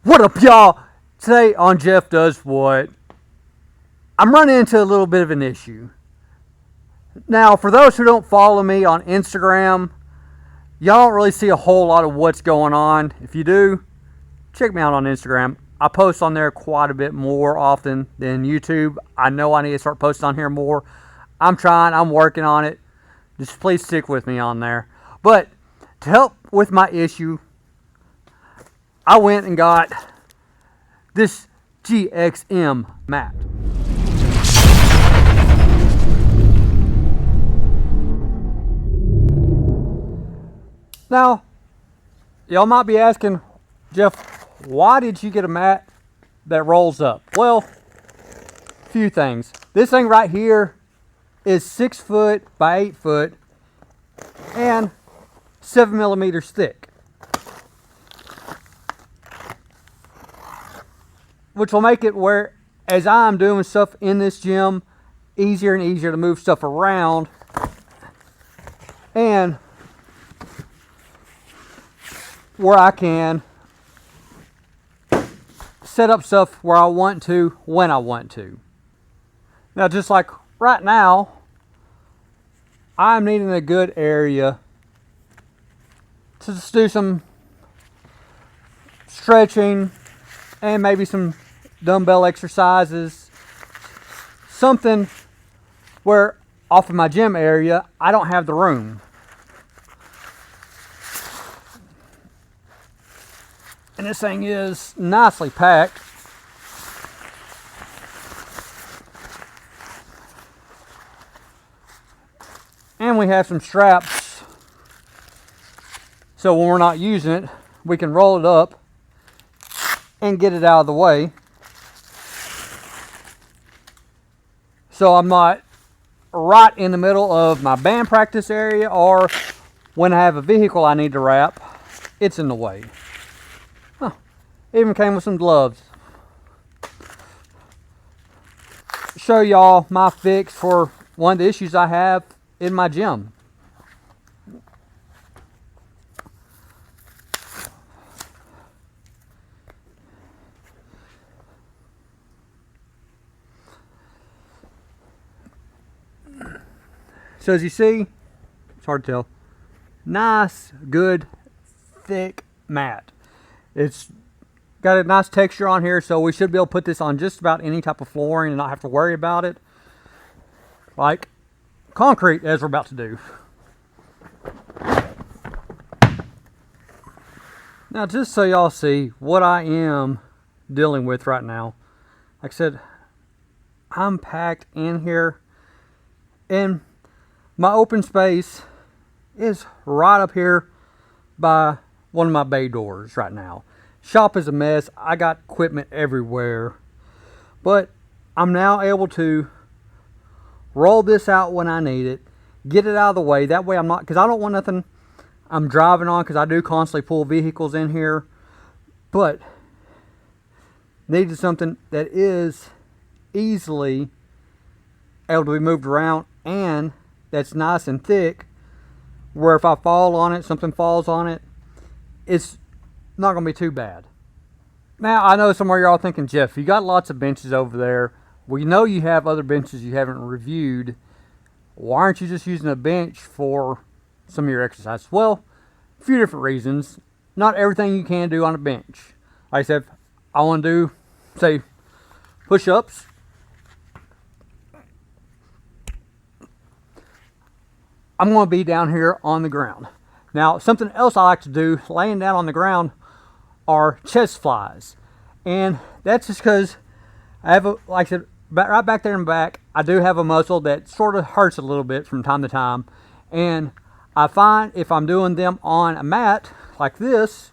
What up, y'all? Today on Jeff Does What, I'm running into a little bit of an issue. Now, for those who don't follow me on Instagram, y'all don't really see a whole lot of what's going on. If you do, check me out on Instagram. I post on there quite a bit more often than YouTube. I know I need to start posting on here more. I'm trying, I'm working on it. Just please stick with me on there. But to help with my issue, I went and got this Gxmmat. Now, y'all might be asking, Jeff, why did you get a mat that rolls up? Well, a few things. This thing right here is 6 foot by 8 foot and 7 millimeters thick, which will make it where, as I'm doing stuff in this gym, easier and easier to move stuff around and where I can set up stuff where I want to, when I want to. Now, just like right now, I'm needing a good area to just do some stretching and maybe some dumbbell exercises. Something where off of my gym area, I don't have the room. And this thing is nicely packed. And we have some straps, so when we're not using it, we can roll it up and get it out of the way. So I'm not right in the middle of my band practice area, or when I have a vehicle I need to wrap, it's in the way. Huh. Even came with some gloves. Show y'all my fix for one of the issues I have in my gym. So as you see, it's hard to tell, nice, good, thick mat. It's got a nice texture on here, so we should be able to put this on just about any type of flooring and not have to worry about it, like concrete, as we're about to do. Now, just so y'all see what I am dealing with right now, like I said, I'm packed in here, and my open space is right up here by one of my bay doors right now. Shop is a mess. I got equipment everywhere, but I'm now able to roll this out when I need it, get it out of the way. That way I'm not, because I don't want nothing I'm driving on, because I do constantly pull vehicles in here, but needed something that is easily able to be moved around and that's nice and thick, where if I fall on it, something falls on it, it's not going to be too bad. Now, I know some of y'all are thinking, Jeff, you got lots of benches over there. We know you have other benches you haven't reviewed. Why aren't you just using a bench for some of your exercises? Well, a few different reasons. Not everything you can do on a bench. Like I said, if I want to do, say, push-ups, I'm going to be down here on the ground. Now, something else I like to do laying down on the ground are chest flies. And that's just because I have, like I said, right back there in the back, I do have a muscle that sort of hurts a little bit from time to time. And I find if I'm doing them on a mat like this,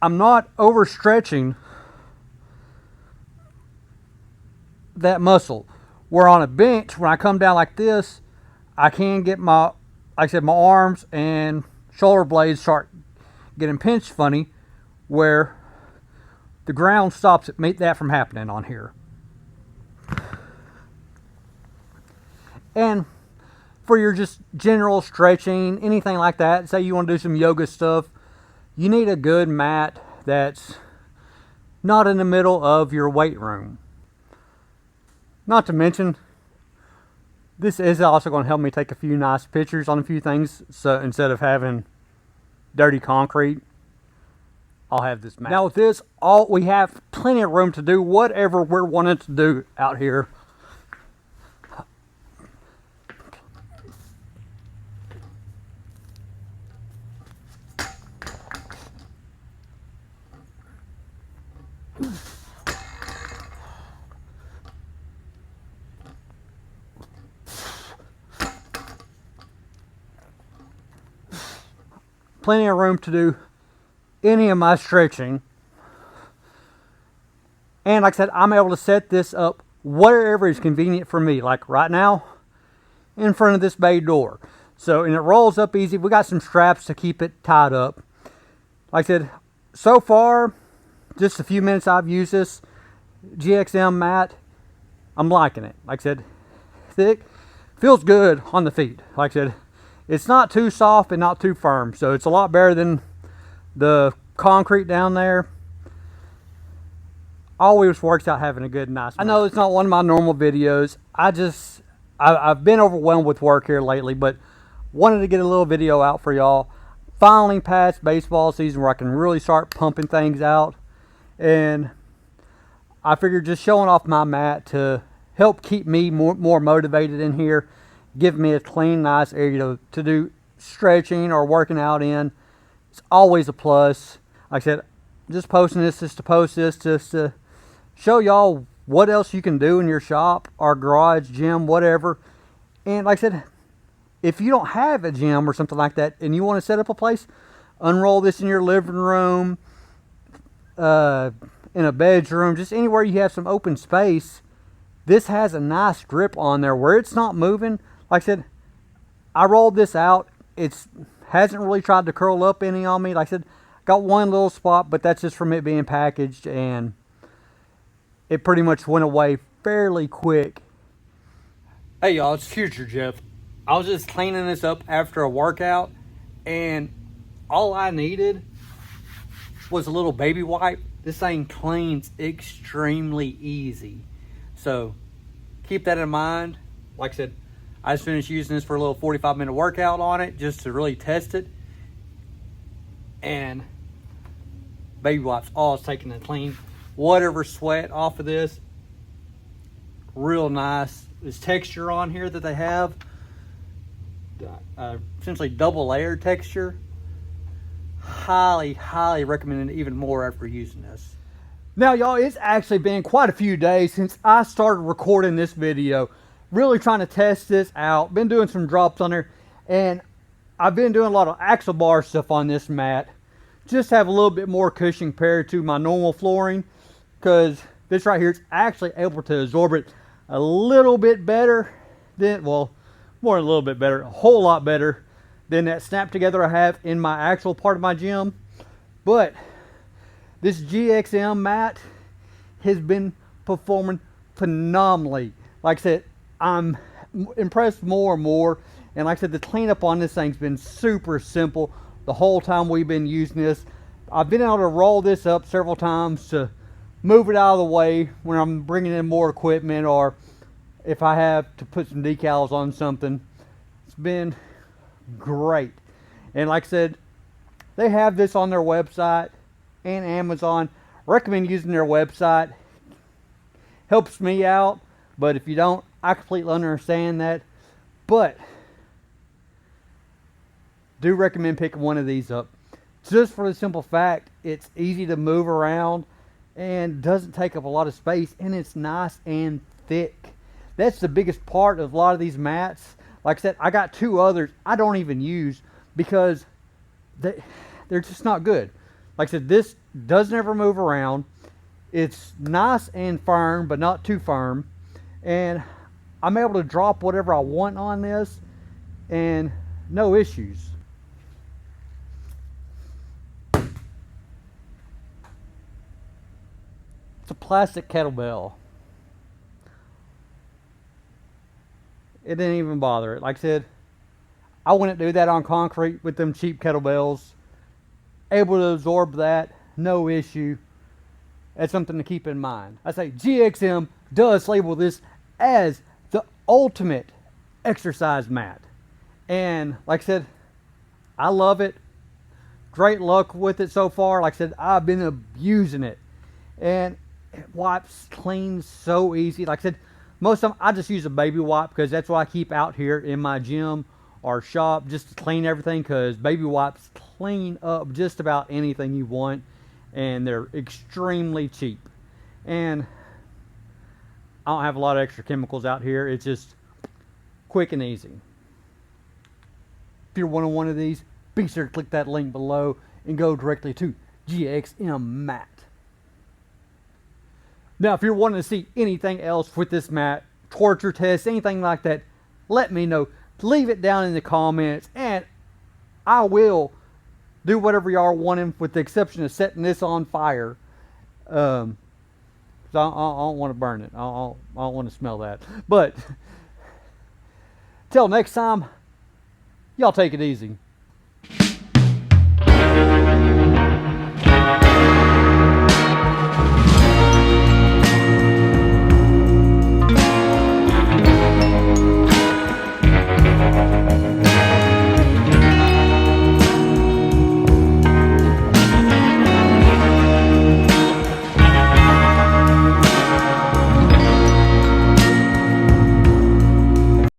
I'm not overstretching that muscle. Where on a bench, when I come down like this, I can get my, like I said, my arms and shoulder blades start getting pinched funny, where the ground stops it, make that from happening on here. And for your just general stretching, anything like that. Say you want to do some yoga stuff, you need a good mat that's not in the middle of your weight room. Not to mention, this is also going to help me take a few nice pictures on a few things. So instead of having dirty concrete, I'll have this mat. Now with this, we have plenty of room to do whatever we're wanting to do out here. Plenty of room to do any of my stretching. And like I said, I'm able to set this up wherever is convenient for me. Like right now, in front of this bay door. So, and it rolls up easy. We got some straps to keep it tied up. Like I said, so far, just a few minutes I've used this Gxmmat, I'm liking it. Like I said, thick, feels good on the feet. Like I said, it's not too soft and not too firm, so it's a lot better than the concrete down there. Always works out having a good, nice mat. I know it's not one of my normal videos. I've been overwhelmed with work here lately, but wanted to get a little video out for y'all. Finally past baseball season where I can really start pumping things out, and I figured just showing off my mat to help keep me more motivated in here, give me a clean, nice area to do stretching or working out in. It's always a plus. Like I said, just posting this just to post this, just to show y'all what else you can do in your shop or garage, gym, whatever. And like I said, if you don't have a gym or something like that and you want to set up a place, unroll this in your living room, in a bedroom, just anywhere you have some open space. This has a nice grip on there where it's not moving. Like I said, I rolled this out. It hasn't really tried to curl up any on me. Like I said, got one little spot, but that's just from it being packaged, and it pretty much went away fairly quick. Hey y'all, it's Future Jeff. I was just cleaning this up after a workout, and all I needed was a little baby wipe. This thing cleans extremely easy. So keep that in mind. Like I said, I just finished using this for a little 45-minute workout on it just to really test it. And baby wipes, all it's taking to clean whatever sweat off of this. Real nice. This texture on here that they have, essentially double layer texture. Highly recommend it even more after using this. Now y'all, it's actually been quite a few days since I started recording this video. Really trying to test this out. Been doing some drops on there, and I've been doing a lot of axle bar stuff on this mat. Just have a little bit more cushion compared to my normal flooring, because this right here is actually able to absorb it a little bit better than, well, more than a little bit better, a whole lot better than that snap together I have in my actual part of my gym. But this Gxmmat has been performing phenomenally. Like I said, I'm impressed more and more. And like I said, the cleanup on this thing's been super simple the whole time we've been using this. I've been able to roll this up several times to move it out of the way when I'm bringing in more equipment, or if I have to put some decals on something. It's been great. And like I said, they have this on their website and Amazon. Recommend using their website. Helps me out, but if you don't, I completely understand that. But do recommend picking one of these up, just for the simple fact it's easy to move around and doesn't take up a lot of space, and it's nice and thick. That's the biggest part of a lot of these mats. Like I said, I got two others I don't even use because they're just not good. Like I said, this doesn't ever move around. It's nice and firm, but not too firm. And I'm able to drop whatever I want on this and no issues. It's a plastic kettlebell. It didn't even bother it. Like I said, I wouldn't do that on concrete with them cheap kettlebells. Able to absorb that, no issue. That's something to keep in mind. I say GXM does label this as the ultimate exercise mat. And like I said, I love it. Great luck with it so far. Like I said, I've been abusing it. And it wipes clean so easy. Like I said, most of them I just use a baby wipe because that's what I keep out here in my gym or shop just to clean everything, because baby wipes clean up just about anything you want, and they're extremely cheap. And I don't have a lot of extra chemicals out here. It's just quick and easy. If you're wanting one of these, be sure to click that link below and go directly to Gxmmat. Now, if you're wanting to see anything else with this mat, torture tests, anything like that, let me know. Leave it down in the comments, and I will do whatever y'all wanting, with the exception of setting this on fire. So I don't want to burn it. I don't want to smell that. But till next time, y'all take it easy.